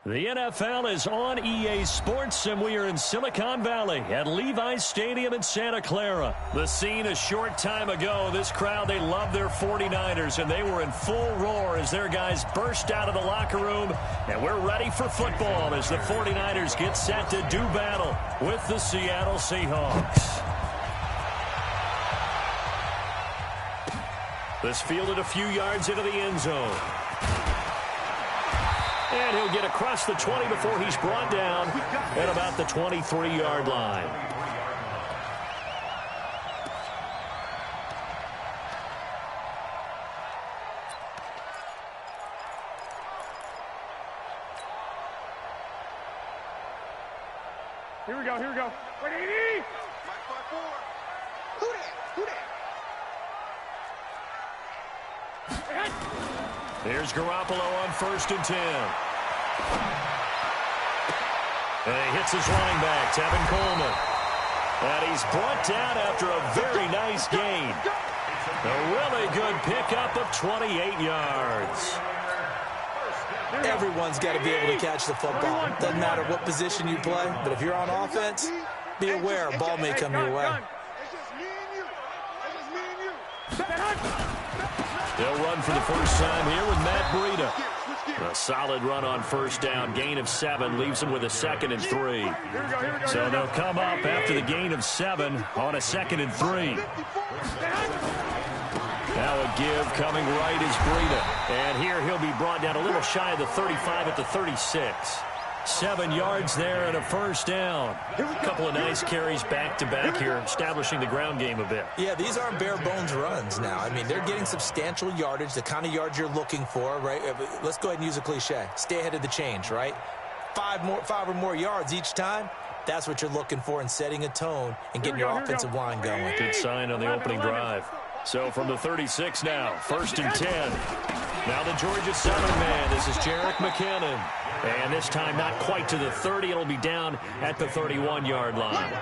The NFL is on EA Sports, and we are in Silicon Valley at Levi's Stadium in Santa Clara. The scene a short time ago. This crowd, they love their 49ers, and they were in full roar as their guys burst out of the locker room. And we're ready for football as the 49ers get set to do battle with the Seattle Seahawks. This fielded a few yards into the end zone. And he'll get across the 20 before he's brought down at about the 23-yard line. Here we go, here we go. 180! Who that? Here's Garoppolo on 1st and 10. And he hits his running back, Tevin Coleman. And he's brought down after a very nice gain. A really good pickup of 28 yards. Everyone's got to be able to catch the football. Doesn't matter what position you play, but if you're on offense, be aware a ball may come your way. They'll run for the first time here with Matt Breida. A solid run on 1st down. Gain of 7 leaves them with a 2nd and 3. So they'll come up after the gain of 7 on a 2nd and 3. Now a give coming right is Breida. And here he'll be brought down a little shy of the 35 at the 36. 7 yards there and a 1st down. A couple of nice carries back-to-back here, establishing the ground game a bit. Yeah, these aren't bare-bones runs now. I mean, they're getting substantial yardage, the kind of yards you're looking for, right? Let's go ahead and use a cliche. Stay ahead of the change, right? 5 or more yards each time. That's what you're looking for in setting a tone and getting your offensive line going. Good sign on the opening drive. So from the 36 now, 1st and 10. Now the Georgia Southern man. This is Jerick McKinnon. And this time not quite to the 30. It'll be down at the 31-yard line.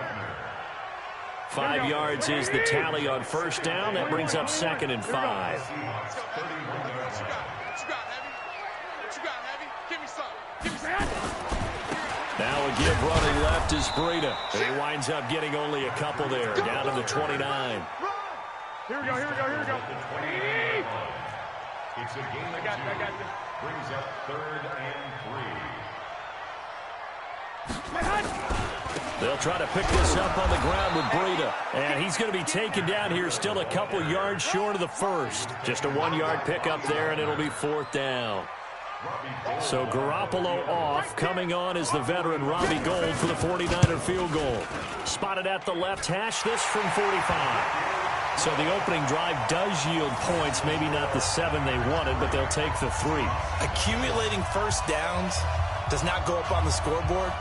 5 yards is the tally on 1st down. That brings up 2nd and 5. Now a give running left is Breida. He winds up getting only a couple there, down to the 29. Here we go, here we go, here we go. It's a game I got this. Brings up 3rd and 3. They'll try to pick this up on the ground with Breida. And he's going to be taken down here, still a couple yards short of the 1st. Just a 1-yard pickup there, and it'll be 4th down. So Garoppolo off. Coming on is the veteran Robbie Gould for the 49er field goal. Spotted at the left hash, this from 45. So the opening drive does yield points, maybe not the 7 they wanted, but they'll take the 3. Accumulating 1st downs does not go up on the scoreboard,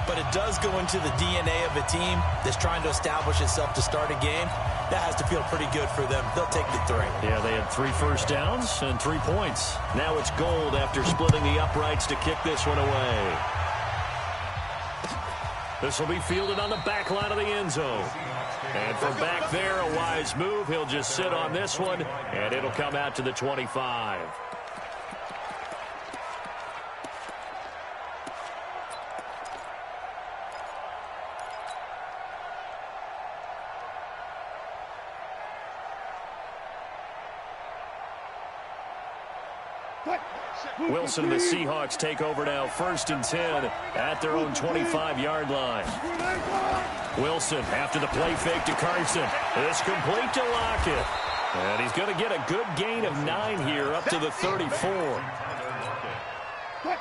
but it does go into the DNA of a team that's trying to establish itself to start a game. That has to feel pretty good for them. They'll take the 3. Yeah, they had 3 first downs and 3 points. Now it's Gould after splitting the uprights to kick this one away. This will be fielded on the back line of the end zone. And from back there, a wise move. He'll just sit on this one, and it'll come out to the 25. Wilson and the Seahawks take over now, 1st and 10 at their own 25-yard line. Wilson after the play fake to Carson. It's complete to Lockett. And he's going to get a good gain of 9 here up to the 34.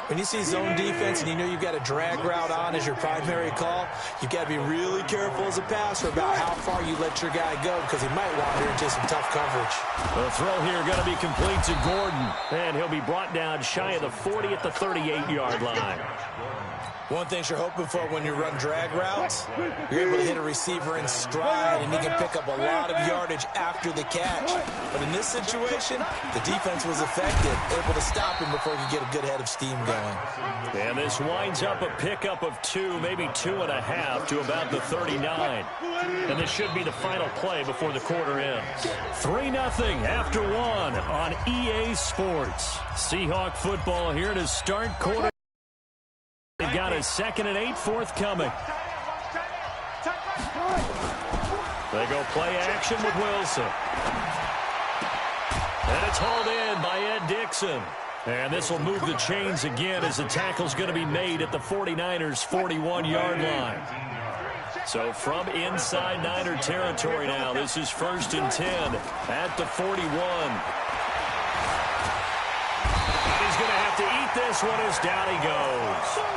When you see zone defense and you know you've got a drag route on as your primary call, you've got to be really careful as a passer about how far you let your guy go because he might wander into some tough coverage. The throw here going to be complete to Gordon. And he'll be brought down shy of the 40 at the 38-yard line. One thing you're hoping for when you run drag routes, you're able to hit a receiver in stride, and he can pick up a lot of yardage after the catch. But in this situation, the defense was effective, able to stop him before he could get a good head of steam going. And this winds up a pickup of 2, maybe 2.5 to about the 39. And this should be the final play before the quarter ends. 3-0 after 1 on EA Sports. Seahawk football here to start quarter. They've got a 2nd and 8 forthcoming. They go play action with Wilson. And it's hauled in by Ed Dixon. And this will move the chains again as the tackle's going to be made at the 49ers' 41-yard line. So from inside Niner territory now, this is 1st and 10 at the 41. And he's going to have to eat this one as down he goes.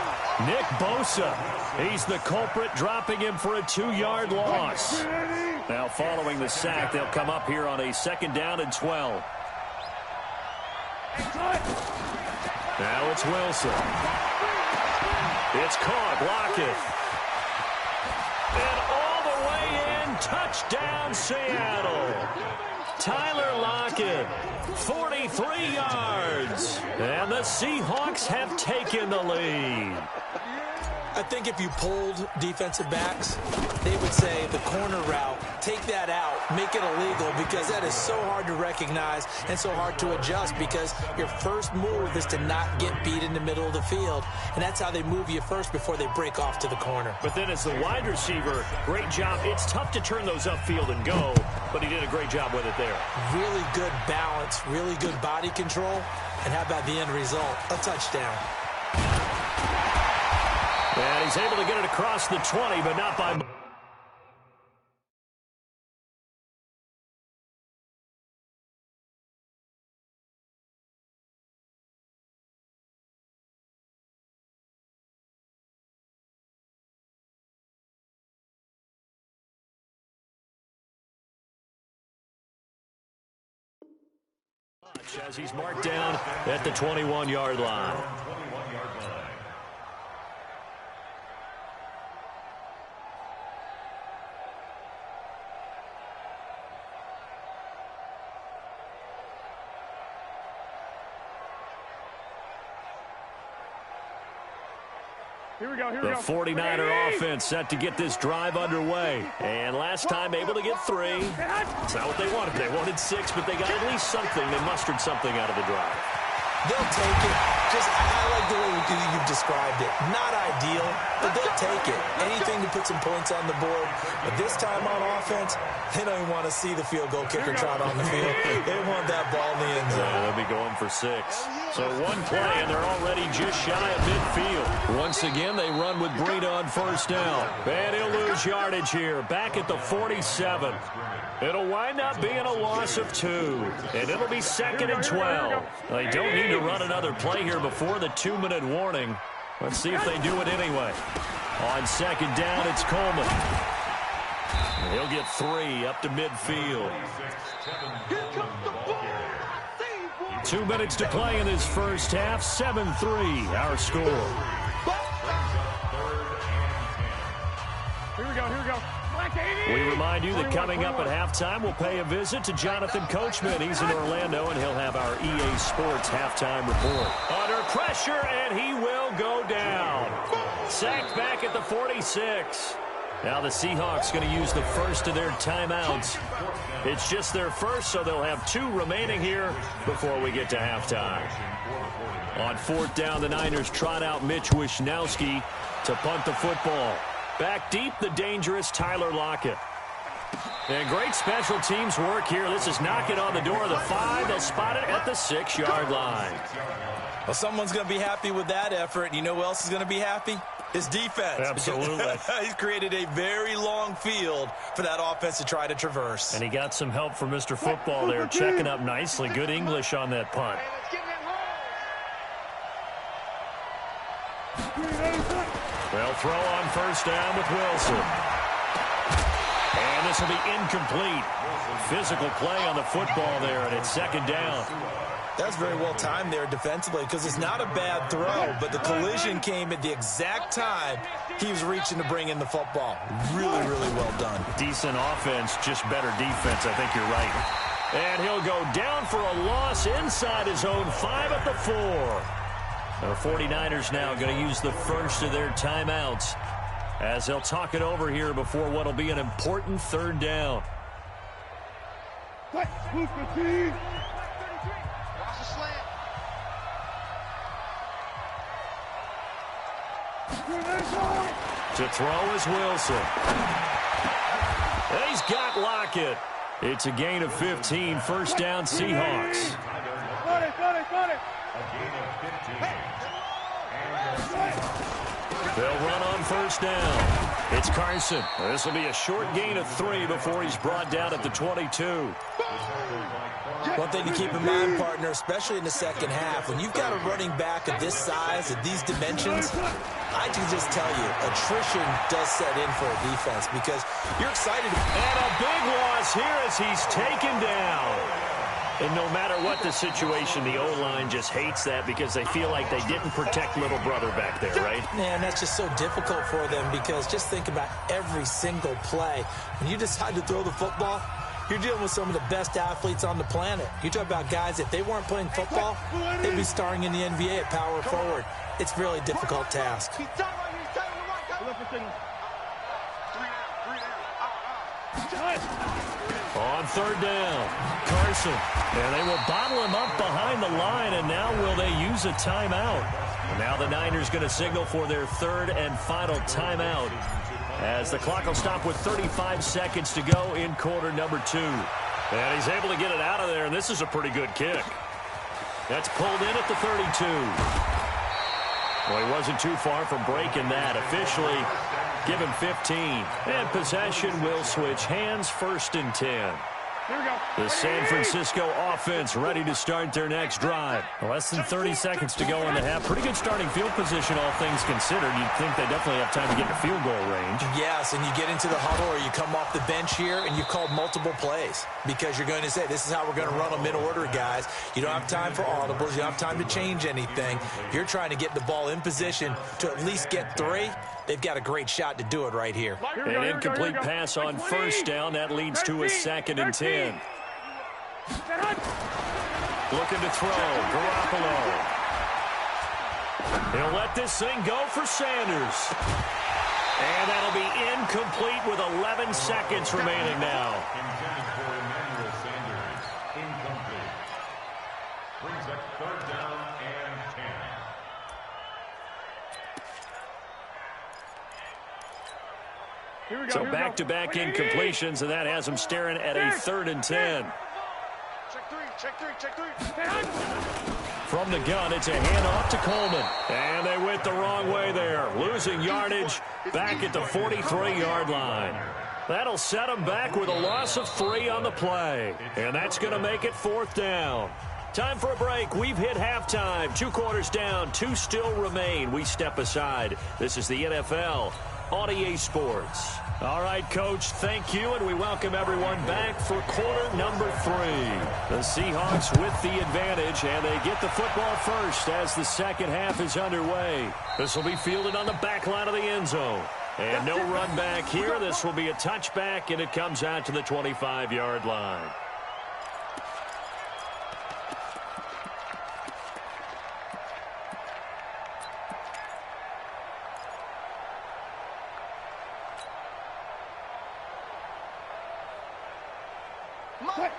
Nick Bosa, he's the culprit, dropping him for a 2-yard loss. Now following the sack, they'll come up here on a 2nd down and 12. Now it's Wilson. It's caught, Lockett. And all the way in, touchdown Seattle. Tyler Lockett, 43 yards. And the Seahawks have taken the lead. I think if you polled defensive backs, they would say the corner route, take that out, make it illegal, because that is so hard to recognize and so hard to adjust, because your first move is to not get beat in the middle of the field, and that's how they move you first before they break off to the corner. But then as the wide receiver, great job. It's tough to turn those upfield and go, but he did a great job with it there. Really good balance, really good body control, and how about the end result? A touchdown. And he's able to get it across the 20, but not by... as he's marked down at the 21-yard line. Here we go, here we The go. 49er offense set to get this drive underway. And last time able to get 3. It's not what they wanted. They wanted 6, but they got at least something. They mustered something out of the drive. They'll take it. I like the way you've described it. Not ideal, but they'll take it. Anything to put some points on the board. But this time on offense, they don't even want to see the field goal kicker trot on the field. They want that ball in the end zone. Yeah, they'll be going for 6. So one play, and they're already just shy of midfield. Once again, they run with Breida on 1st down. And he'll lose yardage here, back at the 47. It'll wind up being a loss of 2. And it'll be 2nd and 12. They don't need to run another play here before the 2-minute warning. Let's see if they do it anyway. On 2nd down, it's Coleman. And he'll get 3 up to midfield. 2 minutes to play in this first half. 7-3, our score. Here we go, here we go. We remind you that coming up at halftime, we'll pay a visit to Jonathan Coachman. He's in Orlando, and he'll have our EA Sports halftime report. Under pressure, and he will go down. Sacked back at the 46. Now the Seahawks going to use the first of their timeouts. It's just their first, so they'll have 2 remaining here before we get to halftime. On 4th down, the Niners trot out Mitch Wishnowski to punt the football. Back deep, the dangerous Tyler Lockett. And great special teams work here. This is knocking on the door of the 5. They'll spot it at the 6-yard line. Well, someone's going to be happy with that effort. And you know who else is going to be happy? His defense. Absolutely. He's created a very long field for that offense to try to traverse. And he got some help from Mr. Football there, checking up nicely. Good English on that punt. They'll throw on first down with Wilson. And this will be incomplete. Physical play on the football there, and it's second down. That's very well timed there defensively because it's not a bad throw, but the collision came at the exact time he was reaching to bring in the football. Really, really well done. Decent offense, just better defense. I think you're right. And he'll go down for a loss inside his own 5 at the 4. The 49ers now going to use the first of their timeouts as they'll talk it over here before what will be an important third down. To throw is Wilson. And he's got Lockett. It's a gain of 15. First down, Seahawks. Got it. They'll run on first down. It's Carson. This will be a short gain of 3 before he's brought down at the 22. One thing to keep in mind, partner, especially in the second half, when you've got a running back of this size, at these dimensions, I can just tell you, attrition does set in for a defense because you're excited. And a big loss here as he's taken down. And no matter what the situation, the O-line just hates that because they feel like they didn't protect little brother back there, right? Man, that's just so difficult for them because just think about every single play. When you decide to throw the football, you're dealing with some of the best athletes on the planet. You talk about guys, if they weren't playing football, they'd be starring in the NBA at power forward. It's a really difficult task. On third down, Carson. And they will bottle him up behind the line, and now will they use a timeout? And now the Niners going to signal for their third and final timeout as the clock will stop with 35 seconds to go in quarter number 2. And he's able to get it out of there, and this is a pretty good kick. That's pulled in at the 32. Well, he wasn't too far from breaking that. Officially given 15. And possession will switch hands, first and 10. Here we go. The San Francisco offense ready to start their next drive. Less than 30 seconds to go in the half. Pretty good starting field position, all things considered. You'd think they definitely have time to get to field goal range. Yes, and you get into the huddle or you come off the bench here and you've called multiple plays because you're going to say, this is how we're going to run them in order, guys. You don't have time for audibles. You don't have time to change anything. You're trying to get the ball in position to at least get 3. They've got a great shot to do it right here. An incomplete pass on first down. That leads to a second and 10. Looking to throw. Garoppolo. He'll let this thing go for Sanders. And that'll be incomplete with 11 seconds remaining now. Intended for Emmanuel Sanders. Incomplete. Brings up third down and 10. So back-to-back incompletions, and that has him staring at a third and 10. Check three. From the gun, it's a handoff to Coleman. And they went the wrong way there. Losing yardage back at the 43-yard line. That'll set them back with a loss of 3 on the play. And that's going to make it fourth down. Time for a break. We've hit halftime. 2 quarters down. 2 still remain. We step aside. This is the NFL on EA Sports. All right, Coach, thank you, and we welcome everyone back for quarter number 3. The Seahawks with the advantage, and they get the football first as the second half is underway. This will be fielded on the back line of the end zone. And no run back here. This will be a touchback, and it comes out to the 25-yard line.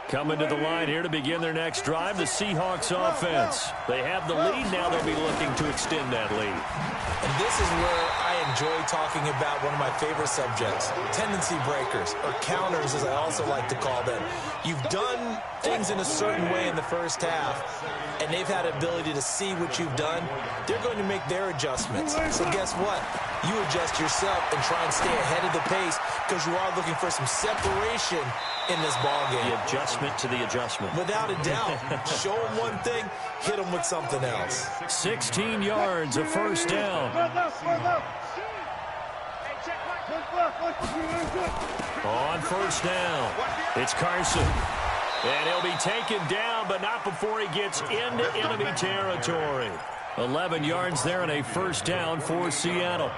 Coming to the line here to begin their next drive, the Seahawks offense. They have the lead. Now they'll be looking to extend that lead. And this is where I enjoy talking about one of my favorite subjects, tendency breakers, or counters as I also like to call them. You've done things in a certain way in the first half, and they've had the ability to see what you've done. They're going to make their adjustments. So guess what? You adjust yourself and try and stay ahead of the pace because you are looking for some separation in this ballgame. The adjustment to the adjustment. Without a doubt. Show them one thing, hit them with something else. 16 yards, a first down. On first down, it's Carson. And he'll be taken down, but not before he gets into enemy territory. 11 yards there and a first down for Seattle.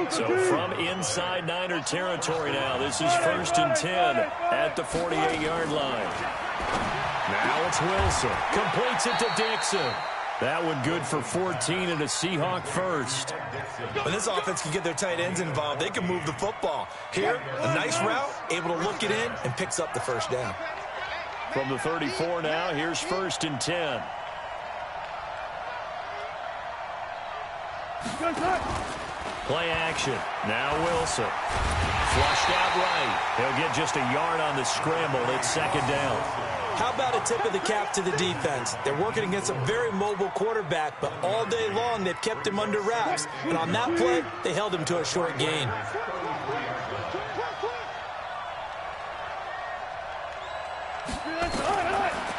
So from inside Niner territory now, this is 1st and 10 at the 48-yard line. Now it's Wilson. Completes it to Dixon. That one good for 14 and a Seahawk first. When this offense can get their tight ends involved, they can move the football. Here, a nice route, able to look it in, and picks up the first down. From the 34 now, here's 1st and 10. Play action. Now Wilson. Flushed out right. He'll get just a yard on the scramble. It's 2nd down. How about a tip of the cap to the defense? They're working against a very mobile quarterback, but all day long they've kept him under wraps. And on that play, they held him to a short gain.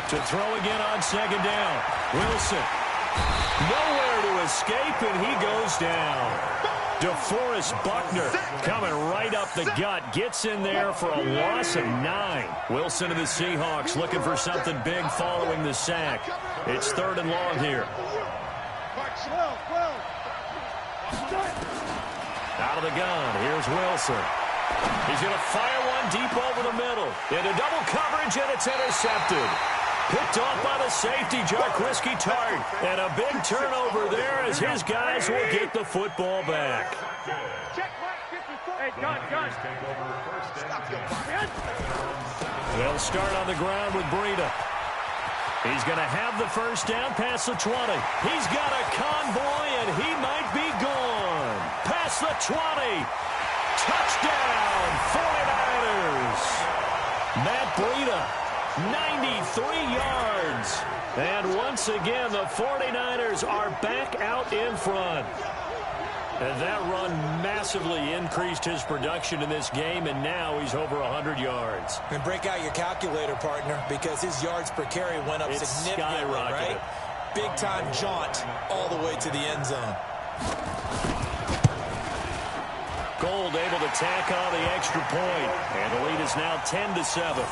To throw again on 2nd down. Wilson. Nowhere to escape, and he goes down. DeForest Buckner coming right up the gut. Gets in there for a loss of 9. Wilson and the Seahawks looking for something big following the sack. It's 3rd and long here. Out of the gun. Here's Wilson. He's going to fire one deep over the middle. Into double coverage, and it's intercepted. Picked off by the safety, Jarquiski Tart. And a big turnover there as his guys will get the football back. They'll start on the ground with Breida. He's going to have the first down past the 20. He's got a convoy, and he might be gone. Past the 20. Touchdown, 49ers. Matt Breida. 93 yards. And once again, the 49ers are back out in front. And that run massively increased his production in this game, and now he's over 100 yards. And break out your calculator, partner, because his yards per carry went up significantly, right? Big-time jaunt all the way to the end zone. Gold able to tack on the extra point, and the lead is now 10-7.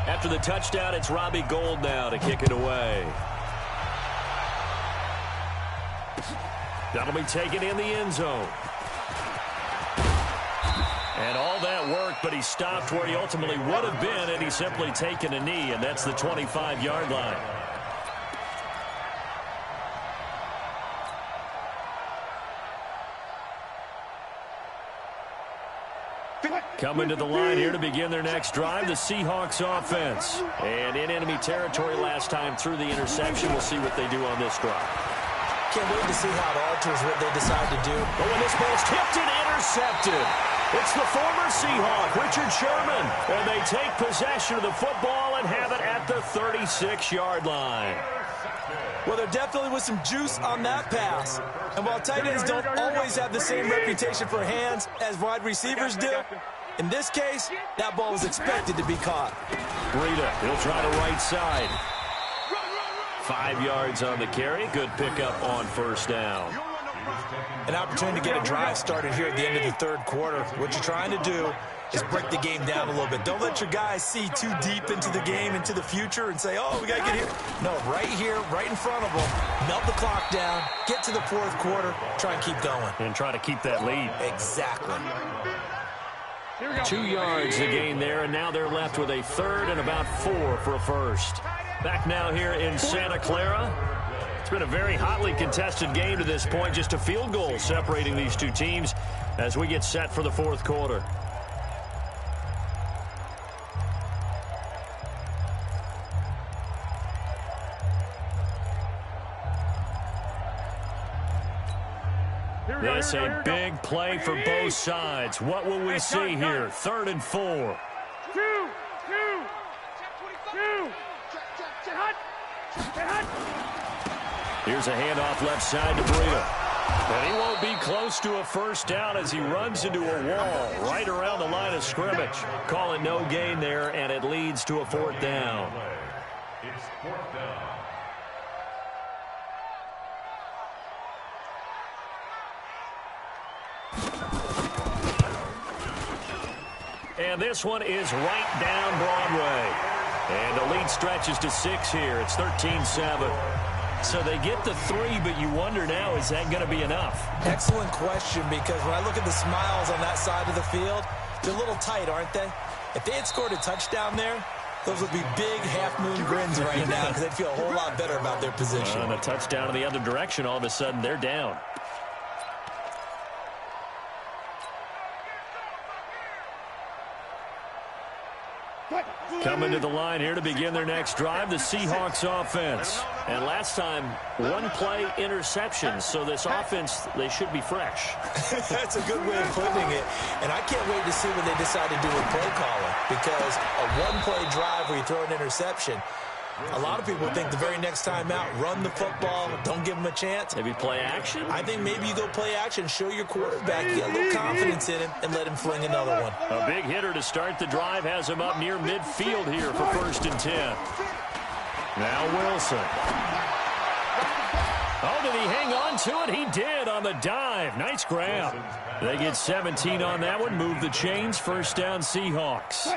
After the touchdown, it's Robbie Gould now to kick it away. That'll be taken in the end zone. And all that work, but he stopped where he ultimately would have been, and he's simply taken a knee, and that's the 25-yard line. Coming to the line here to begin their next drive, the Seahawks offense. And in enemy territory last time through the interception. We'll see what they do on this drive. Can't wait to see how it alters what they decide to do. But when this ball's tipped and intercepted, it's the former Seahawk, Richard Sherman. And they take possession of the football and have it at the 36-yard line. Well, there definitely was some juice on that pass. And while tight ends don't always have the same reputation for hands as wide receivers do, in this case, that ball was expected to be caught. Breida, he'll try to right side. 5 yards on the carry. Good pickup on first down. An opportunity to get a drive started here at the end of the third quarter. What you're trying to do is break the game down a little bit. Don't let your guys see too deep into the game, into the future, and say, oh, we got to get here. No, right here, right in front of them. Melt the clock down, get to the fourth quarter, try and keep going. And try to keep that lead. Exactly. 2 yards to gain there, and now they're left with a third and about 4 for a first. Back now here in Santa Clara. It's been a very hotly contested game to this point. Just a field goal separating these two teams as we get set for the fourth quarter. This a big play for both sides. What will we see here? 3rd and 4. Here's a handoff left side to Breida. And he won't be close to a first down as he runs into a wall right around the line of scrimmage. Calling no gain there, and it leads to a 4th down. It's 4th down. And this one is right down Broadway. And the lead stretches to 6 here. It's 13-7. So they get the 3, but you wonder now, is that going to be enough? Excellent question, because when I look at the smiles on that side of the field, they're a little tight, aren't they? If they had scored a touchdown there, those would be big half-moon grins right now because they'd feel a whole lot better about their position. And a touchdown in the other direction, all of a sudden they're down. Coming to the line here to begin their next drive, the Seahawks offense. And last time, 1-play interception. So this offense, they should be fresh. That's a good way of putting it. And I can't wait to see what they decide to do with play calling. Because a 1-play drive where you throw an interception, a lot of people think the very next time out, run the football, don't give them a chance. Maybe play action? I think maybe you go play action, show your quarterback, get a little confidence in him, and let him fling another one. A big hitter to start the drive has him up near midfield here for 1st and 10. Now Wilson. Oh, did he hang on to it? He did on the dive. Nice grab. They get 17 on that one. Move the chains. 1st down Seahawks.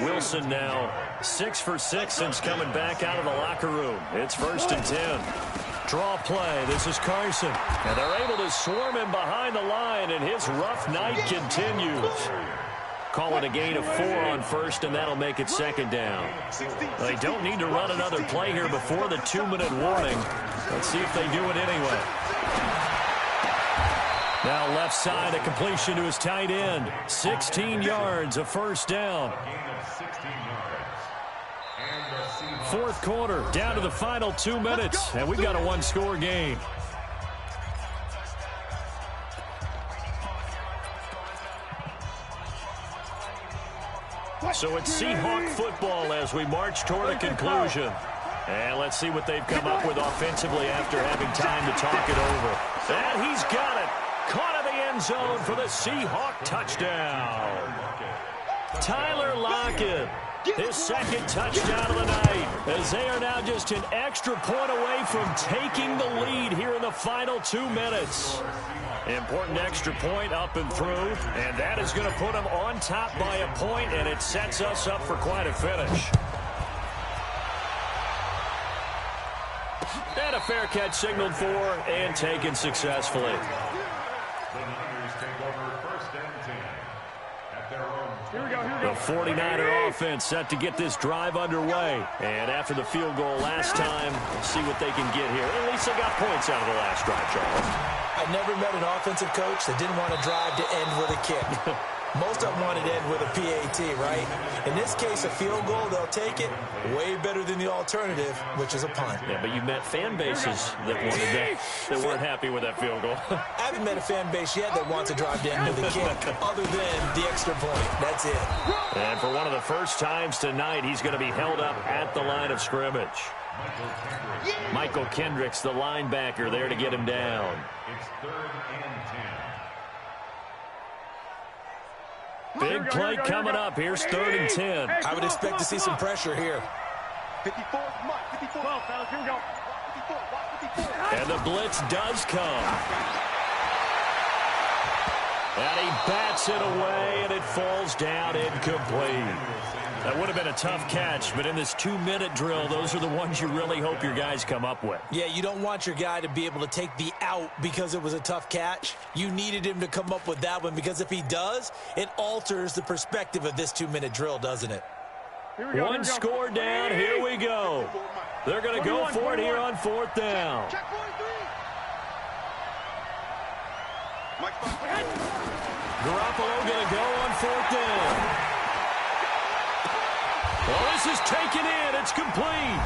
Wilson now 6 for 6 since coming back out of the locker room. It's 1st and 10. Draw play. This is Carson. And they're able to swarm him behind the line, and his rough night continues. Call it a gain of 4 on 1st, and that'll make it 2nd down. They don't need to run another play here before the 2-minute warning. Let's see if they do it anyway. Now left side, a completion to his tight end. 16 yards, a 1st down. 4th quarter, down to the final 2 minutes, and we've got a 1-score game. So it's Seahawk football as we march toward a conclusion. And let's see what they've come up with offensively after having time to talk it over. And he's got it. Caught in the end zone for the Seahawk touchdown. Tyler Lockett, his 2nd touchdown of the night, as they are now just an extra point away from taking the lead here in the final 2 minutes. Important extra point up and through, and that is going to put them on top by a point, and it sets us up for quite a finish. And a fair catch signaled for and taken successfully. The Niners take over 1st and 10 at their own. Here we go. The 49er offense set to get this drive underway. And after the field goal last time, see what they can get here. At least they got points out of the last drive, Charles. I've never met an offensive coach that didn't want to drive to end with a kick. Most of them wanted to end with a PAT, right? In this case, a field goal, they'll take it. Way better than the alternative, which is a punt. Yeah, but you met fan bases that wanted that weren't happy with that field goal. I haven't met a fan base yet that wants to drive to end with a kick other than the extra point. That's it. And for one of the first times tonight, he's going to be held up at the line of scrimmage. Michael Kendricks, the linebacker, there to get him down. It's 3rd and 10. Big play coming up. Here's 3rd and 10. I would expect to see some pressure here. 54, come on, 54. 12, fellas, here we go. 54, and the blitz does come. And he bats it away, and it falls down incomplete. That would have been a tough catch, but in this 2-minute drill, those are the ones you really hope your guys come up with. Yeah, you don't want your guy to be able to take the out because it was a tough catch. You needed him to come up with that one, because if he does, it alters the perspective of this 2-minute drill, doesn't it? One score down. Here we go. They're going to go for it here on 4th down. Check 43. Garoppolo going to go on 4th down. Well, this is taken in. It's complete.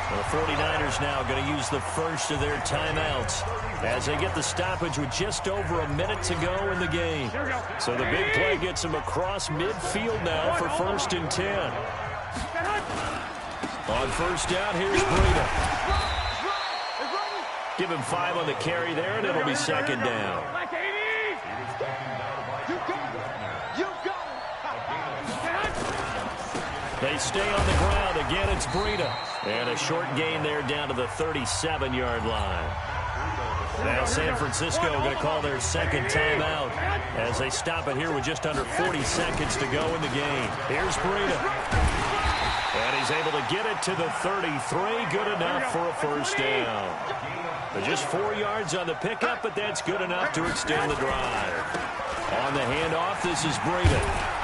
The 49ers now going to use the first of their timeouts as they get the stoppage with just over a minute to go in the game. So the big play gets them across midfield now for 1st and 10. On 1st down, here's Breida. Give him 5 on the carry there, and it'll be 2nd down. They stay on the ground. Again, it's Breida. And a short gain there down to the 37-yard line. Now San Francisco going to call their 2nd timeout as they stop it here with just under 40 seconds to go in the game. Here's Breida. And he's able to get it to the 33. Good enough for a 1st down. Just 4 yards on the pickup, but that's good enough to extend the drive. On the handoff, this is Breida.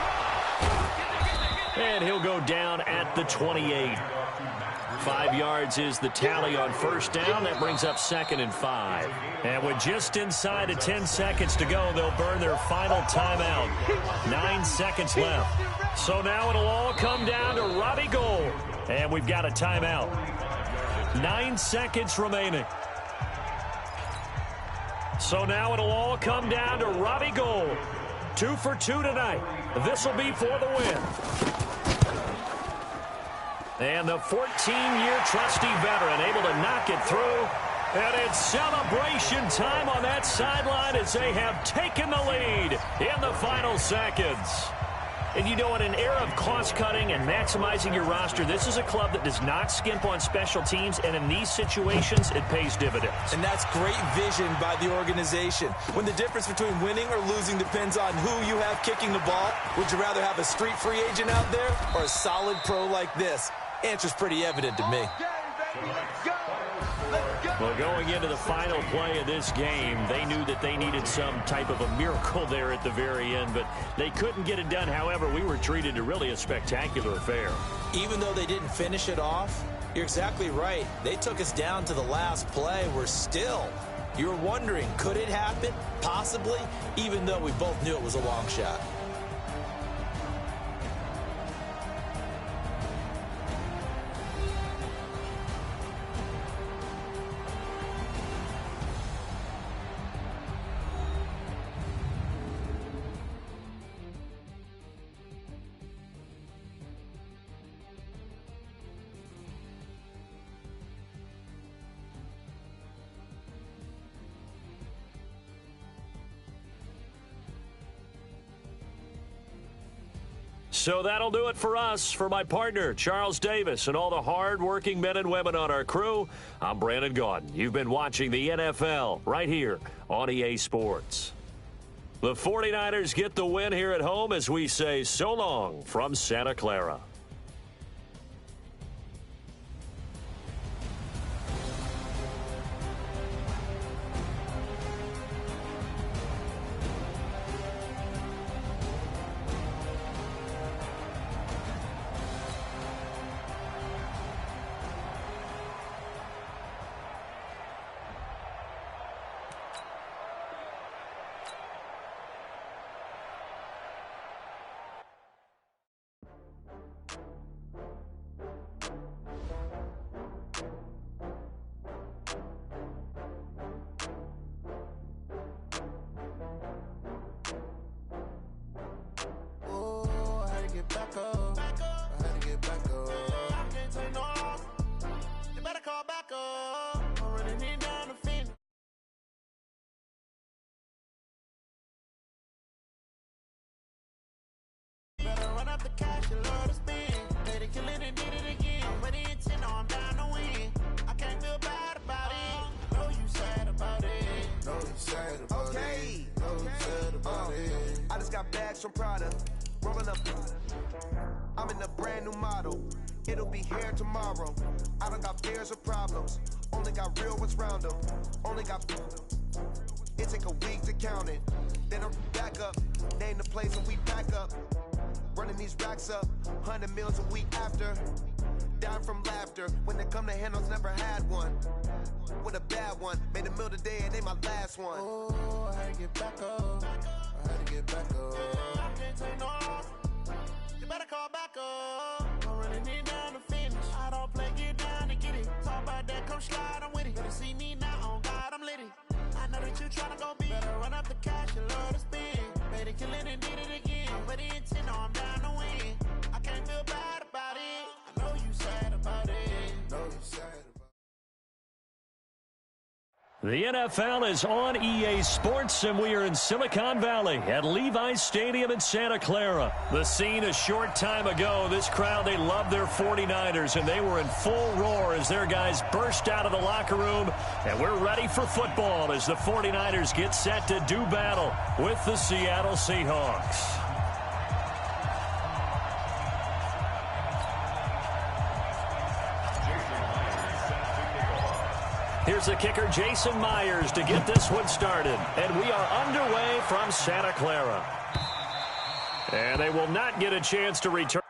And he'll go down at the 28. 5 yards is the tally on 1st down. That brings up 2nd and 5. And with just inside of 10 seconds to go, they'll burn their final timeout. 9 seconds left. So now it'll all come down to Robbie Gould. And we've got a timeout. 9 seconds remaining. So now it'll all come down to Robbie Gould. 2 for 2 tonight. This will be for the win. And the 14-year trusty veteran able to knock it through. And it's celebration time on that sideline as they have taken the lead in the final seconds. And you know, in an era of cost-cutting and maximizing your roster, this is a club that does not skimp on special teams, and in these situations, it pays dividends. And that's great vision by the organization. When the difference between winning or losing depends on who you have kicking the ball, would you rather have a street free agent out there or a solid pro like this? Answer's pretty evident to me. Well, going into the final play of this game, they knew that they needed some type of a miracle there at the very end, but they couldn't get it done. However, we were treated to really a spectacular affair. Even though they didn't finish it off, you're exactly right. They took us down to the last play. You were wondering, could it happen? Possibly, even though we both knew it was a long shot. So that'll do it for us. For my partner, Charles Davis, and all the hard-working men and women on our crew, I'm Brandon Gaudin. You've been watching the NFL right here on EA Sports. The 49ers get the win here at home as we say so long from Santa Clara. I just got bags from Prada, rolling up. I'm in a brand new model. It'll be here tomorrow. I don't got fears or problems. Only got real ones round them. Only got. It take a week to count it. Then I'm back up. Name the place and we pack up. Running these racks up. 100 meals a week after. dying from laughter. When they come to handles, never had one. With a bad one, made a meal today and they my last one. Oh, I had to get back up. I had to get back up. I can't take no loss. You better call back up. Don't really need down to finish. I don't play, get down to get it. Talk about that, come slide, I'm with it. Better see me now, on God, I'm lit it. I know that you tryna go big. Better run up the cash, you love to spend. Made it, kill it, and did it again. With the intent, no, I'm down to win. I can't feel bad about it. I know you sad about it. Know you sad about it. The NFL is on EA Sports, and we are in Silicon Valley at Levi's Stadium in Santa Clara. The scene a short time ago, this crowd, they love their 49ers, and they were in full roar as their guys burst out of the locker room. And we're ready for football as the 49ers get set to do battle with the Seattle Seahawks. Here's the kicker, Jason Myers, to get this one started. And we are underway from Santa Clara. And they will not get a chance to return.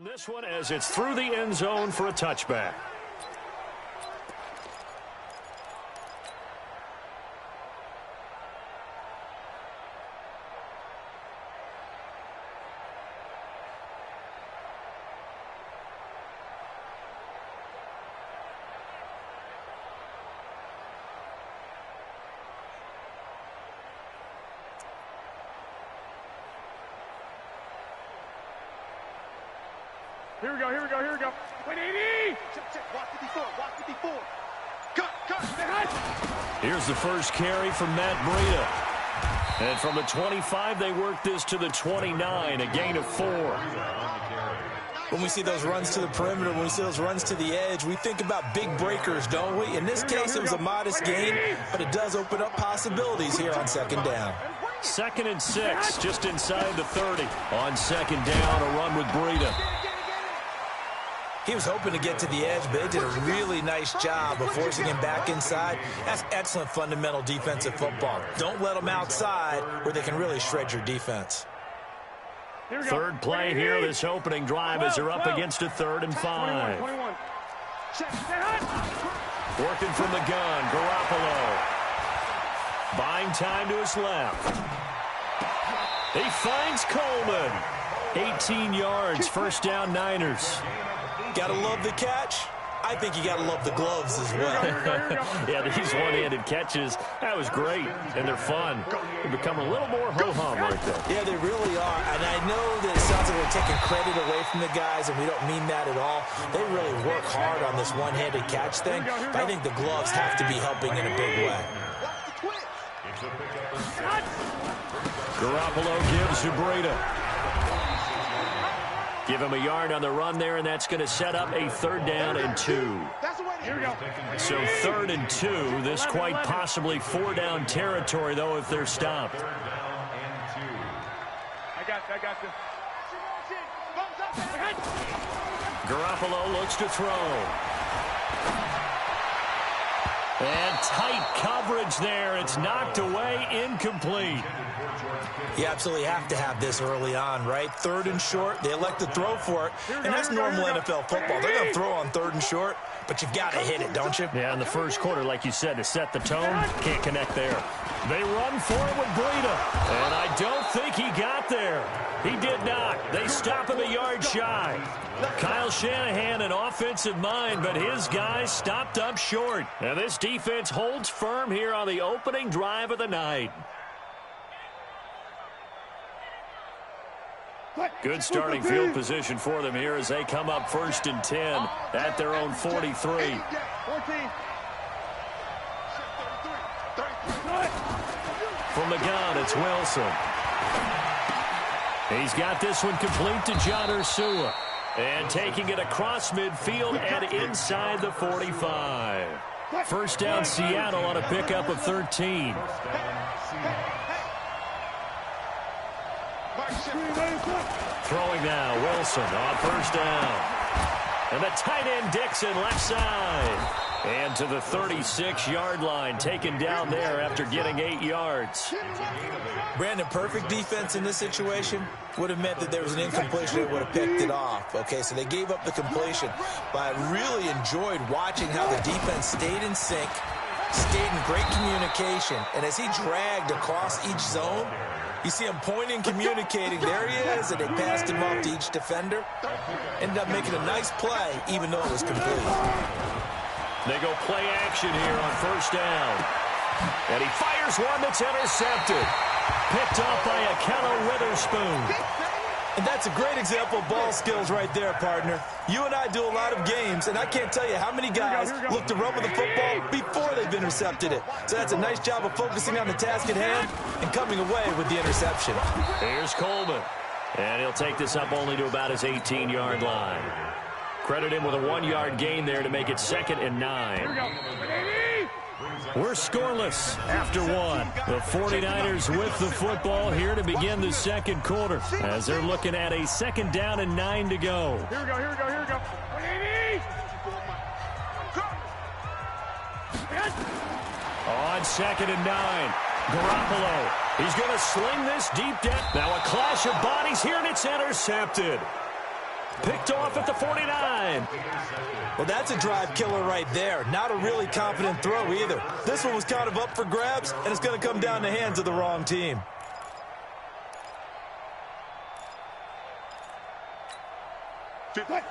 This one as it's through the end zone for a touchback. Here we go, here we go, here we go. 180! Check, walk 54, walk 54. Cut. Here's the first carry from Matt Breida. And from the 25, they work this to the 29, a gain of 4. When we see those runs to the perimeter, when we see those runs to the edge, we think about big breakers, don't we? In this case, it was a modest gain, but it does open up possibilities here on second down. 2nd and 6, just inside the 30. On second down, a run with Breida. He was hoping to get to the edge, but they did a really nice job of forcing him back inside. That's excellent fundamental defensive football. Don't let them outside where they can really shred your defense. Third play here, this opening drive as they're up against a 3rd and 5. 21. Working from the gun, Garoppolo. Buying time to his left. He finds Coleman. 18 yards, first down Niners. Gotta love the catch. I think you gotta love the gloves as well. Yeah, these one-handed catches, that was great, and they're fun. They become a little more ho-hum right there. Yeah, they really are, and I know that it sounds like we're taking credit away from the guys, and we don't mean that at all. They really work hard on this one-handed catch thing, but I think the gloves have to be helping in a big way. Garoppolo gives to Breida. Give him a yard on the run there, and that's going to set up a 3rd down and 2. So 3rd and 2. This quite possibly 4-down territory, though, if they're stopped. I got you. Garoppolo looks to throw. And tight coverage there. It's knocked away, incomplete. You absolutely have to have this early on, right? 3rd and short, they elect to throw for it, and that's normal NFL football. They're going to throw on 3rd and short, but you've got to hit it, don't you? Yeah, in the first quarter, like you said, to set the tone, can't connect there. They run for it with Breida, and I don't think he got there. He did not. They stop him a yard shy. Kyle Shanahan, an offensive mind, but his guys stopped up short. And this defense holds firm here on the opening drive of the night. Good starting field position for them here as they come up 1st and 10 at their own 43. From the gun, it's Wilson. He's got this one complete to John Ursua. And taking it across midfield and inside the 45. First down Seattle on a pickup of 13. Throwing now, Wilson on 1st down. And the tight end Dixon left side. And to the 36-yard line, taken down there after getting 8 yards. Brandon, perfect defense in this situation would have meant that there was an incompletion that would have picked it off. Okay, so they gave up the completion. But I really enjoyed watching how the defense stayed in sync, stayed in great communication. And as he dragged across each zone, you see him pointing, communicating. There he is, and they passed him off to each defender. Ended up making a nice play, even though it was complete. They go play action here on 1st down. And he fires one that's intercepted. Picked off by Akello Witherspoon. And that's a great example of ball skills right there, partner. You and I do a lot of games, and I can't tell you how many guys look to run with the football before they've intercepted it. So that's a nice job of focusing on the task at hand and coming away with the interception. Here's Coleman. And he'll take this up only to about his 18-yard line. Credit him with a 1-yard gain there to make it 2nd and 9. We're scoreless after 1. The 49ers with the football here to begin the second quarter as they're looking at a 2nd down and 9 to go. Here we go, here we go, here we go. On 2nd and 9, Garoppolo. He's going to sling this deep down. Now a clash of bodies here, and it's intercepted. Picked off at the 49. Well, that's a drive killer right there. Not a really confident throw either. This one was kind of up for grabs, and it's going to come down the hands of the wrong team.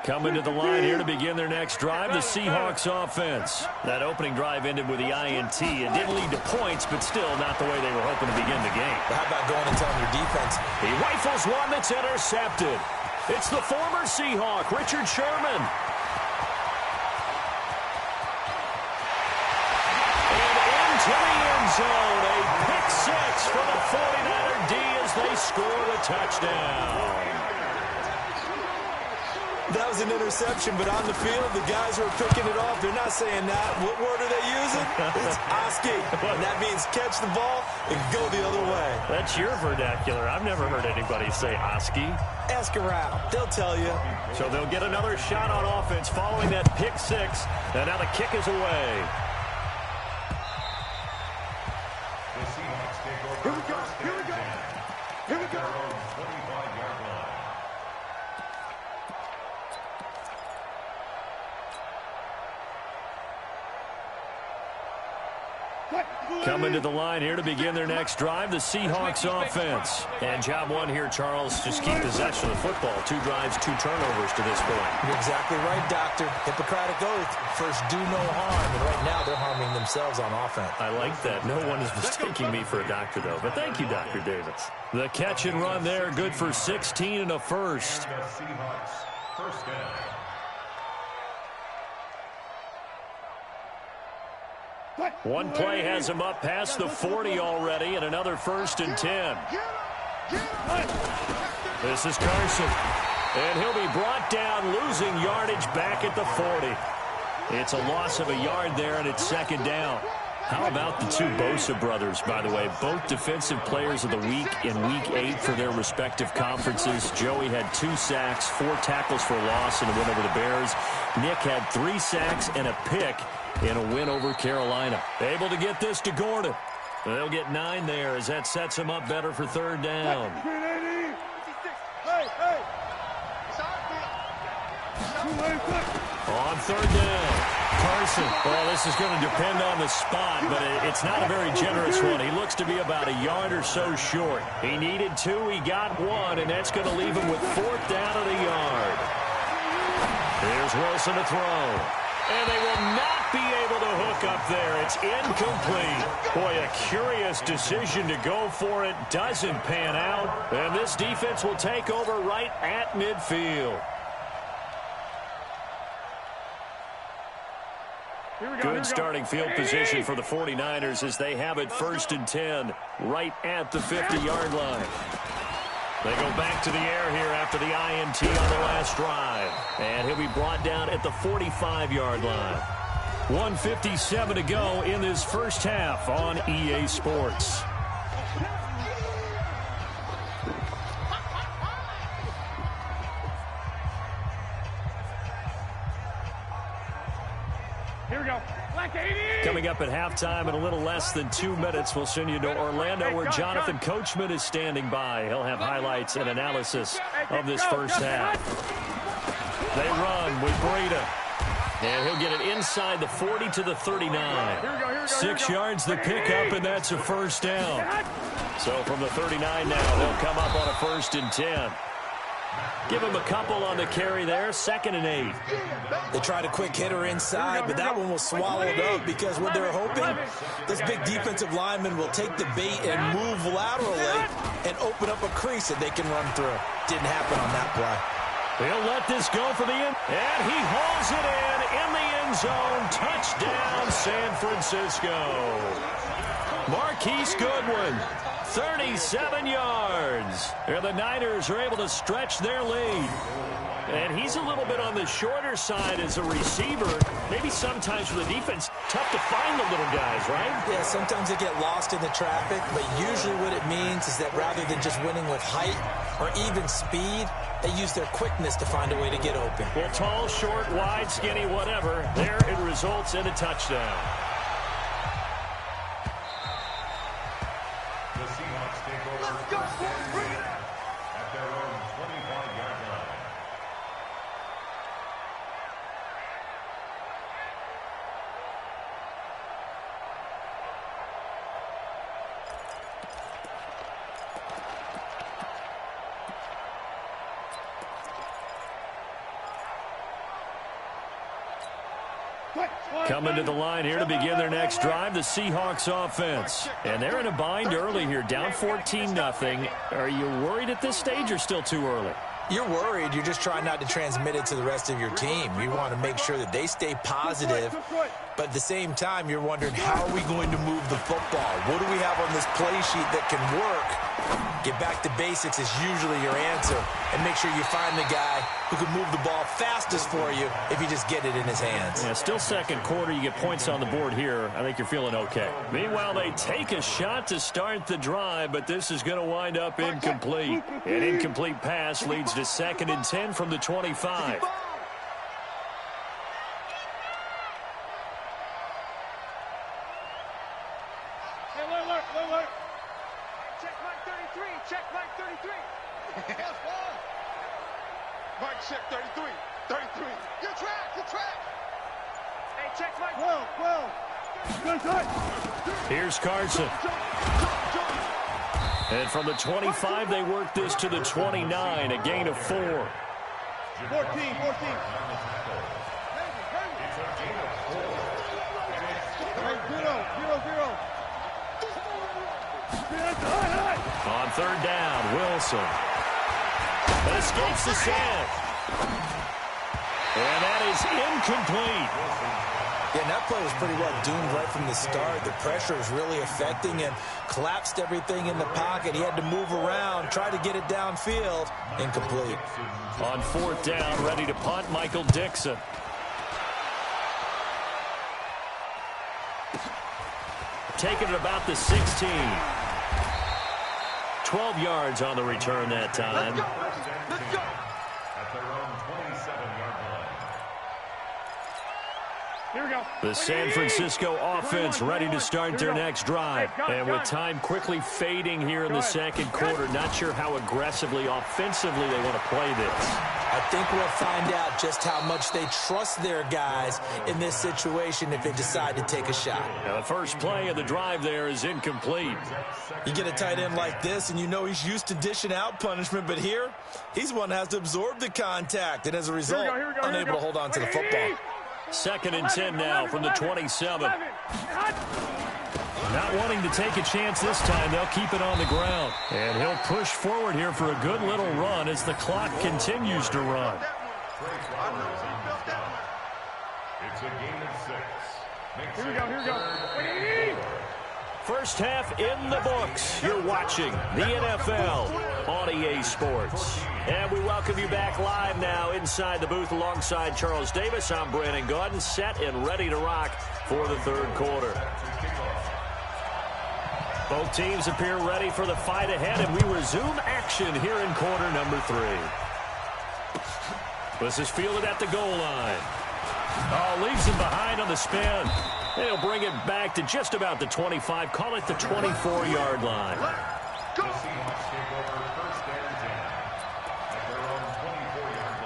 Coming to the line here to begin their next drive, the Seahawks offense. That opening drive ended with the INT. It didn't lead to points, but still not the way they were hoping to begin the game. But how about going and telling your defense? He rifles one that's intercepted. It's the former Seahawk, Richard Sherman. And into the end zone, a pick 6 for the 49er D as they score the touchdown. That was an interception, but on the field, the guys who are picking it off, they're not saying that. What word are they using? It's Oski. And that means catch the ball and go the other way. That's your vernacular. I've never heard anybody say Oski. Ask around. They'll tell you. So they'll get another shot on offense following that pick 6. And now the kick is away. The Seahawks take over. Here we go, here we go. Here we go. 25-yard line. Coming to the line here to begin their next drive, the Seahawks offense. And job 1 here, Charles, just keep possession of the football. 2 drives, 2 turnovers to this point. You're exactly right, Doctor. Hippocratic oath. First, do no harm. And right now, they're harming themselves on offense. I like that. No one is mistaking me for a doctor, though. But thank you, Dr. Davis. The catch and run there, good for 16 and a first. And the Seahawks, first down. One play has him up past the 40 already, and another 1st and 10. This is Carson, and he'll be brought down, losing yardage back at the 40. It's a loss of a yard there, and it's 2nd down. How about the 2 Bosa brothers, by the way? Both defensive players of the week in Week 8 for their respective conferences. Joey had 2 sacks, 4 tackles for loss in a win over the Bears. Nick had 3 sacks and a pick in a win over Carolina. Able to get this to Gordon. They'll get 9 there as that sets them up better for third down. On third down, Carson. Well, this is going to depend on the spot, but it's not a very generous one. He looks to be about a yard or so short. He needed 2, he got 1, and that's going to leave him with 4th down at a yard. Here's Wilson to throw. And they will not be able to hook up there. It's incomplete. Boy, a curious decision to go for it. Doesn't pan out. And this defense will take over right at midfield. Good starting field position for the 49ers as they have it 1st and 10 right at the 50-yard line. They go back to the air here after the INT on the last drive. And he'll be brought down at the 45-yard line. 1:57 to go in this first half on EA Sports. Here we go. Coming up at halftime in a little less than 2 minutes, we'll send you to Orlando where Jonathan Coachman is standing by. He'll have highlights and analysis of this first half. They run with Breida. And he'll get it inside the 40 to the 39. 6 yards the pickup, and that's a first down. So from the 39 now, they'll come up on a 1st and 10. Give him a couple on the carry there, 2nd and 8. They tried a quick hitter inside, but that one was swallowed up because what they're hoping, this big defensive lineman will take the bait and move laterally and open up a crease that they can run through. Didn't happen on that play. He'll let this go for the end, and he hauls it in the end zone. Touchdown, San Francisco. Marquise Goodwin, 37 yards. And the Niners are able to stretch their lead. And he's a little bit on the shorter side as a receiver. Maybe sometimes for the defense, tough to find the little guys, right? Yeah, sometimes they get lost in the traffic, but usually what it means is that rather than just winning with height or even speed, they use their quickness to find a way to get open. Well, tall, short, wide, skinny, whatever, there it results in a touchdown. The Seahawks take over at their own 25-yard line. Coming to the line here to begin their next drive, the Seahawks offense. And they're in a bind early here, down 14-0. Are you worried at this stage or still too early? You're worried. You're just trying not to transmit it to the rest of your team. You want to make sure that they stay positive. But at the same time, you're wondering, how are we going to move the football? What do we have on this play sheet that can work? Get back to basics is usually your answer. And make sure you find the guy who can move the ball fastest for you if you just get it in his hands. Yeah, still second quarter. You get points on the board here. I think you're feeling okay. Meanwhile, they take a shot to start the drive, but this is going to wind up incomplete. An incomplete pass leads to 2nd and 10 from the 25. Mike, check 33. 33. Good track. Good track. Hey, check Mike. 12. Here's Carson. And from the 25, they work this to the 29, a gain of 4. 14. On third down, Wilson. Escapes the sack. And that is incomplete. Yeah, and that play was pretty well doomed right from the start. The pressure was really affecting him. Collapsed everything in the pocket. He had to move around, try to get it downfield. Incomplete. On 4th down, ready to punt, Michael Dixon. Taking it about the 16. 12 yards on the return that time. Let's go. At their own 27-yard line. Here we go. go. The San Francisco offense ready to start their next drive. And with time quickly fading here in the second quarter, not sure how aggressively, offensively they want to play this. I think we'll find out just how much they trust their guys in this situation if they decide to take a shot. Now the first play of the drive there is incomplete. You get a tight end like this, and you know he's used to dishing out punishment, but here, he's one that has to absorb the contact, and as a result, unable to hold on to the football. 2nd and 10 now from the 27. Not wanting to take a chance this time, they'll keep it on the ground. And he'll push forward here for a good little run as the clock continues to run. It's a game of 6. Here we go. First half in the books. You're watching the NFL on EA Sports. And we welcome you back live now inside the booth alongside Charles Davis. I'm Brandon Gaudin, set and ready to rock for the third quarter. Both teams appear ready for the fight ahead, and we resume action here in quarter number 3. This is fielded at the goal line. Oh, leaves him behind on the spin. They'll bring it back to just about the 25. Call it the 24-yard line. The Seahawks take over 1st and 10 at their own 24-yard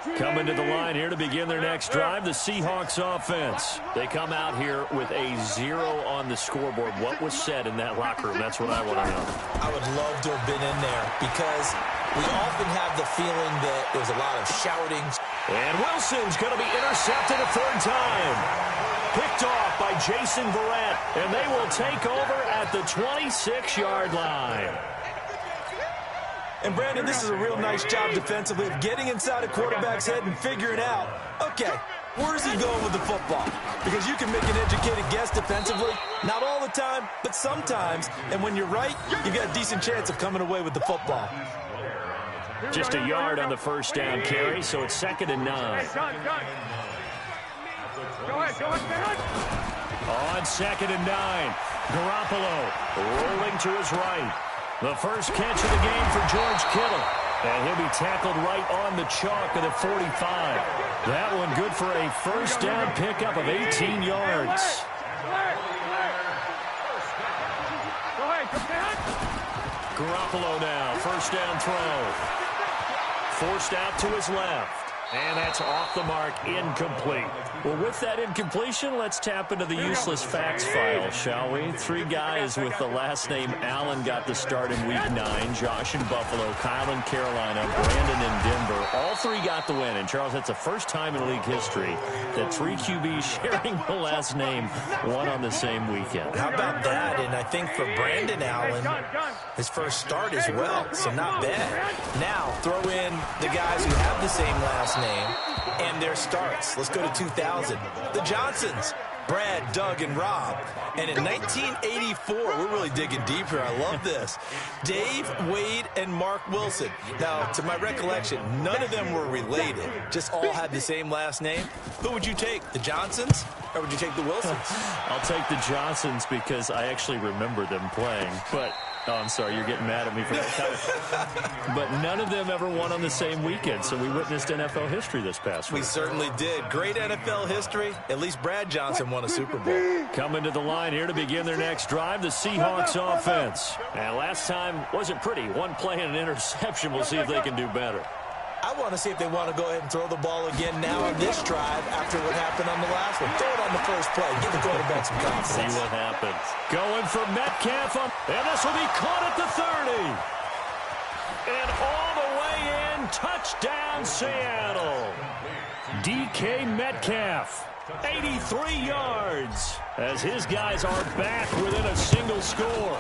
line. Coming to the line here to begin their next drive, the Seahawks offense. They come out here with a 0 on the scoreboard. What was said in that locker room? That's what I want to know. I would love to have been in there because we often have the feeling that there's a lot of shouting. And Wilson's going to be intercepted a 3rd time. Picked off by Jason Verrett, and they will take over at the 26-yard line. And, Brandon, this is a real nice job defensively of getting inside a quarterback's head and figuring out, okay, where's he going with the football? Because you can make an educated guess defensively, not all the time, but sometimes. And when you're right, you've got a decent chance of coming away with the football. Just a yard on the first down carry, so it's 2nd and 9. Go ahead. On 2nd and 9, Garoppolo rolling to his right. The first catch of the game for George Kittle. And he'll be tackled right on the chalk at the 45. That one good for a first down pickup of 18 yards. Garoppolo now, first down throw. Forced out to his left. And that's off the mark, incomplete. Well, with that incompletion, let's tap into the useless facts file, shall we? 3 guys with the last name Allen got the start in Week 9. Josh in Buffalo, Kyle in Carolina, Brandon in Denver. All 3 got the win. And, Charles, that's the first time in league history that 3 QBs sharing the last name won on the same weekend. How about that? And I think for Brandon Allen, his first start as well, so not bad. Now, throw in the guys who have the same last name and their starts. Let's go to 2000. The Johnsons, Brad, Doug, and Rob. And in 1984, we're really digging deep here. I love this. Dave, Wade, and Mark Wilson. Now, to my recollection, none of them were related. Just all had the same last name. Who would you take, the Johnsons, or would you take the Wilsons? I'll take the Johnsons because I actually remember them playing. But, oh, I'm sorry, you're getting mad at me for that. But none of them ever won on the same weekend, so we witnessed NFL history this past week. We certainly did. Great NFL history. At least Brad Johnson won a Super Bowl. Coming to the line here to begin their next drive, the Seahawks offense. And last time wasn't pretty. One play and an interception. We'll see if they can do better. I want to see if they want to go ahead and throw the ball again now on this drive after what happened on the last one. Throw it on the first play. Give the quarterback some confidence. See what happens. Going for Metcalf, and this will be caught at the 30. And all the way in, touchdown Seattle. DK Metcalf, 83 yards, as his guys are back within a single score.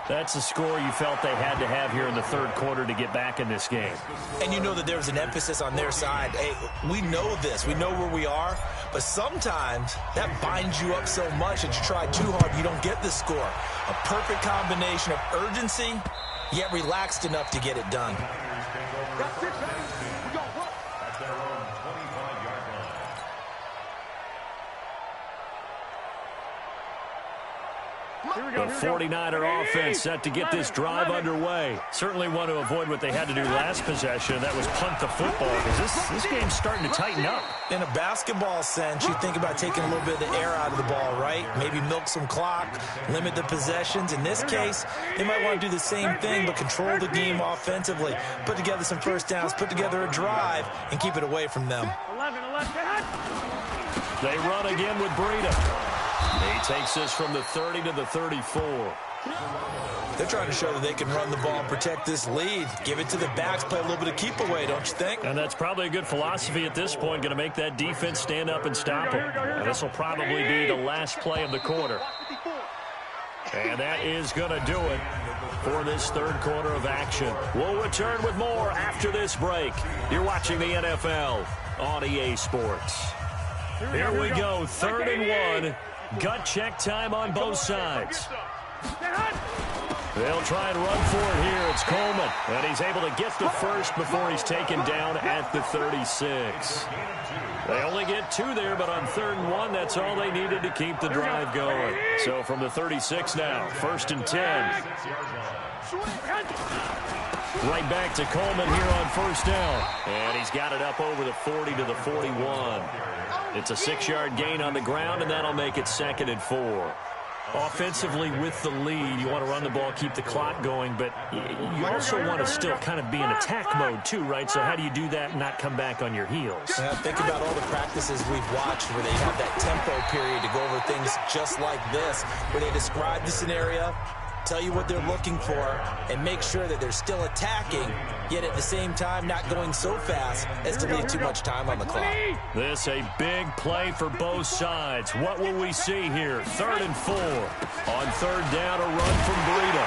That's a score you felt they had to have here in the third quarter to get back in this game. And you know that there's an emphasis on their side. Hey, we know this. We know where we are. But sometimes that binds you up so much that you try too hard, you don't get the score. A perfect combination of urgency, yet relaxed enough to get it done. Here we go. The 49er offense set to get this drive underway. Certainly want to avoid what they had to do last possession. That was punt the football, because this game's starting to tighten up. In a basketball sense, you think about taking a little bit of the air out of the ball, right? Maybe milk some clock, limit the possessions. In this case, they might want to do the same thing, but control the game offensively. Put together some first downs, put together a drive, and keep it away from them. 11. They run again with Breida. He takes this from the 30 to the 34. They're trying to show that they can run the ball and protect this lead. Give it to the backs, play a little bit of keep away, don't you think? And that's probably a good philosophy at this point, going to make that defense stand up and stop them. And this will probably be the last play of the quarter. And that is going to do it for this third quarter of action. We'll return with more after this break. You're watching the NFL on EA Sports. Here we go, 3rd and 1. Gut check time on both sides. They'll try and run for it here. It's Coleman, and he's able to get the first before he's taken down at the 36. They only get 2 there, but on 3rd and 1, that's all they needed to keep the drive going. So from the 36 now, 1st and 10. Right back to Coleman here on 1st down. And he's got it up over the 40 to the 41. It's a 6-yard gain on the ground, and that'll make it 2nd and 4. Offensively with the lead, you want to run the ball, keep the clock going, but you also want to still kind of be in attack mode too, right? So how do you do that and not come back on your heels? Yeah, think about all the practices we've watched where they have that tempo period to go over things just like this, where they describe the scenario, tell you what they're looking for, and make sure that they're still attacking, yet at the same time not going so fast as to leave too much time on the clock. This a big play for both sides. What will we see here? 3rd and 4. On 3rd down, a run from Breida.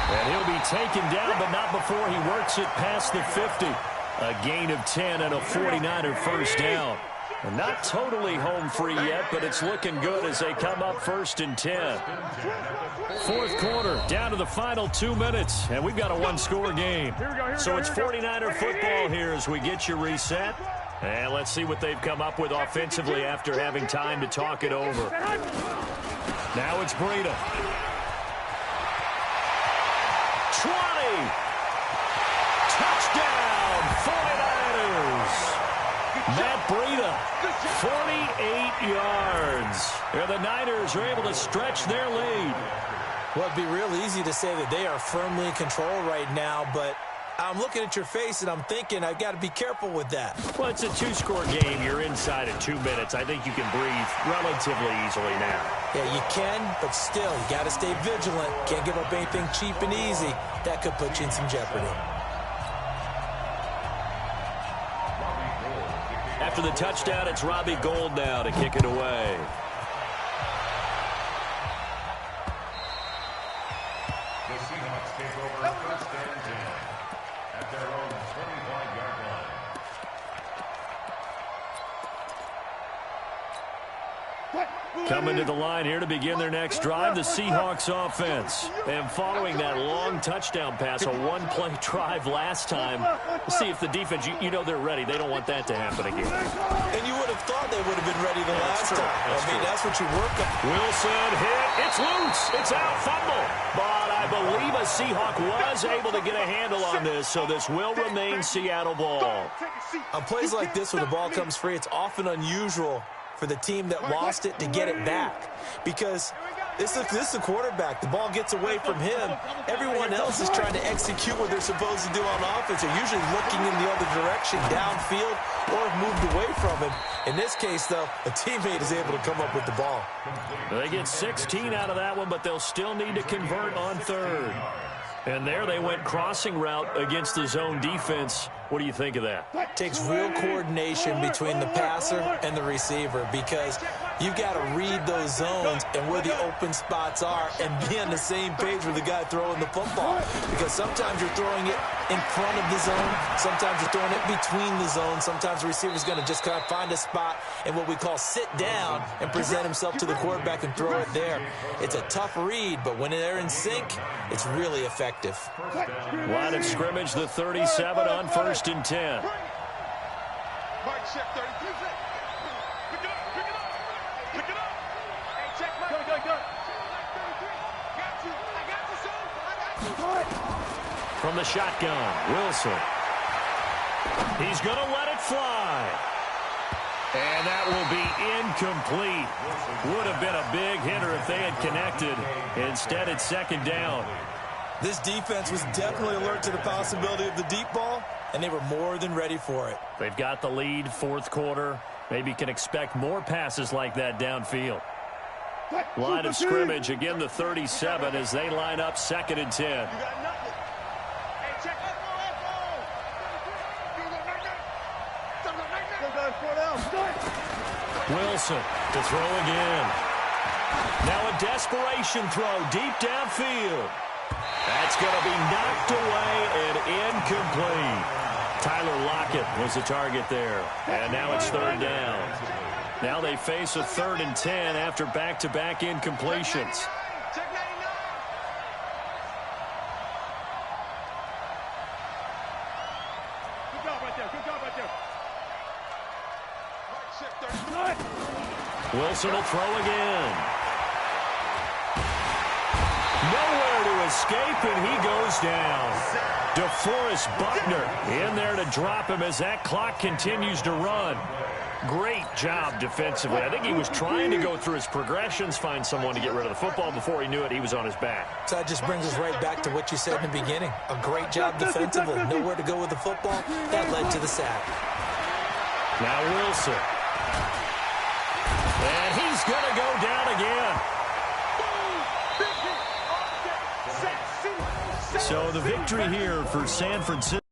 And he'll be taken down, but not before he works it past the 50. A gain of 10 and a 49er first down. And not totally home free yet, but it's looking good as they come up 1st and 10. 4th quarter, down to the final 2 minutes, and we've got a one-score game. So it's 49er football here as we get you reset. And let's see what they've come up with offensively after having time to talk it over. Now it's Breida. 20! Touchdown, 49ers! Matt Breida, 48 yards. And the Niners are able to stretch their lead. Well, it'd be real easy to say that they are firmly in control right now, but I'm looking at your face and I'm thinking I've got to be careful with that. Well, it's a 2-score game. You're inside in 2 minutes. I think you can breathe relatively easily now. Yeah, you can, but still, you got to stay vigilant. Can't give up anything cheap and easy. That could put you in some jeopardy. After the touchdown, it's Robbie Gould now to kick it away. The Seahawks take over 1st and 10 at their own 25-yard line. Coming to the line here to begin their next drive, the Seahawks offense. And following that long touchdown pass, a one-play drive last time, let's see if the defense, you know they're ready. They don't want that to happen again. And you would have thought they would have been ready the last time. That's what you work on. Wilson hit. It's loose. It's out. Fumble. But I believe a Seahawk was able to get a handle on this, so this will remain Seattle ball. On plays like this, when the ball comes free, it's often unusual for the team that lost it to get it back, because this is the quarterback. The ball gets away from him. Everyone else is trying to execute what they're supposed to do on offense. They're usually looking in the other direction, downfield, or have moved away from him. In this case, though, a teammate is able to come up with the ball. They get 16 out of that one, but they'll still need to convert on 3rd. And there they went crossing route against the zone defense. What do you think of that? Takes real coordination between the passer and the receiver, because you've got to read those zones and where the open spots are and be on the same page with the guy throwing the football. Because sometimes you're throwing it in front of the zone. Sometimes you're throwing it between the zones. Sometimes the receiver's going to just kind of find a spot and what we call sit down and present himself to the quarterback and throw it there. It's a tough read, but when they're in sync, it's really effective. Line of scrimmage, the 37 on 1st and 10. From the shotgun, Wilson. He's going to let it fly. And that will be incomplete. Would have been a big hitter if they had connected. Instead, it's second down. This defense was definitely alert to the possibility of the deep ball, and they were more than ready for it. They've got the lead, fourth quarter. Maybe can expect more passes like that downfield. Line of scrimmage, again the 37 as they line up 2nd and 10. Wilson to throw again. Now a desperation throw deep downfield. That's going to be knocked away and incomplete. Tyler Lockett was the target there. And now it's 3rd down. Now they face a 3rd and 10 after back-to-back incompletions. Good job right there. Good job right there. Wilson will throw again. Nowhere to escape, and he goes down. DeForest Buckner in there to drop him as that clock continues to run. Great job defensively. I think he was trying to go through his progressions, find someone to get rid of the football. Before he knew it, he was on his back. So that just brings us right back to what you said in the beginning. A great job defensively. Nowhere to go with the football. That led to the sack. Now Wilson. And he's going to go down again. So the victory here for San Francisco.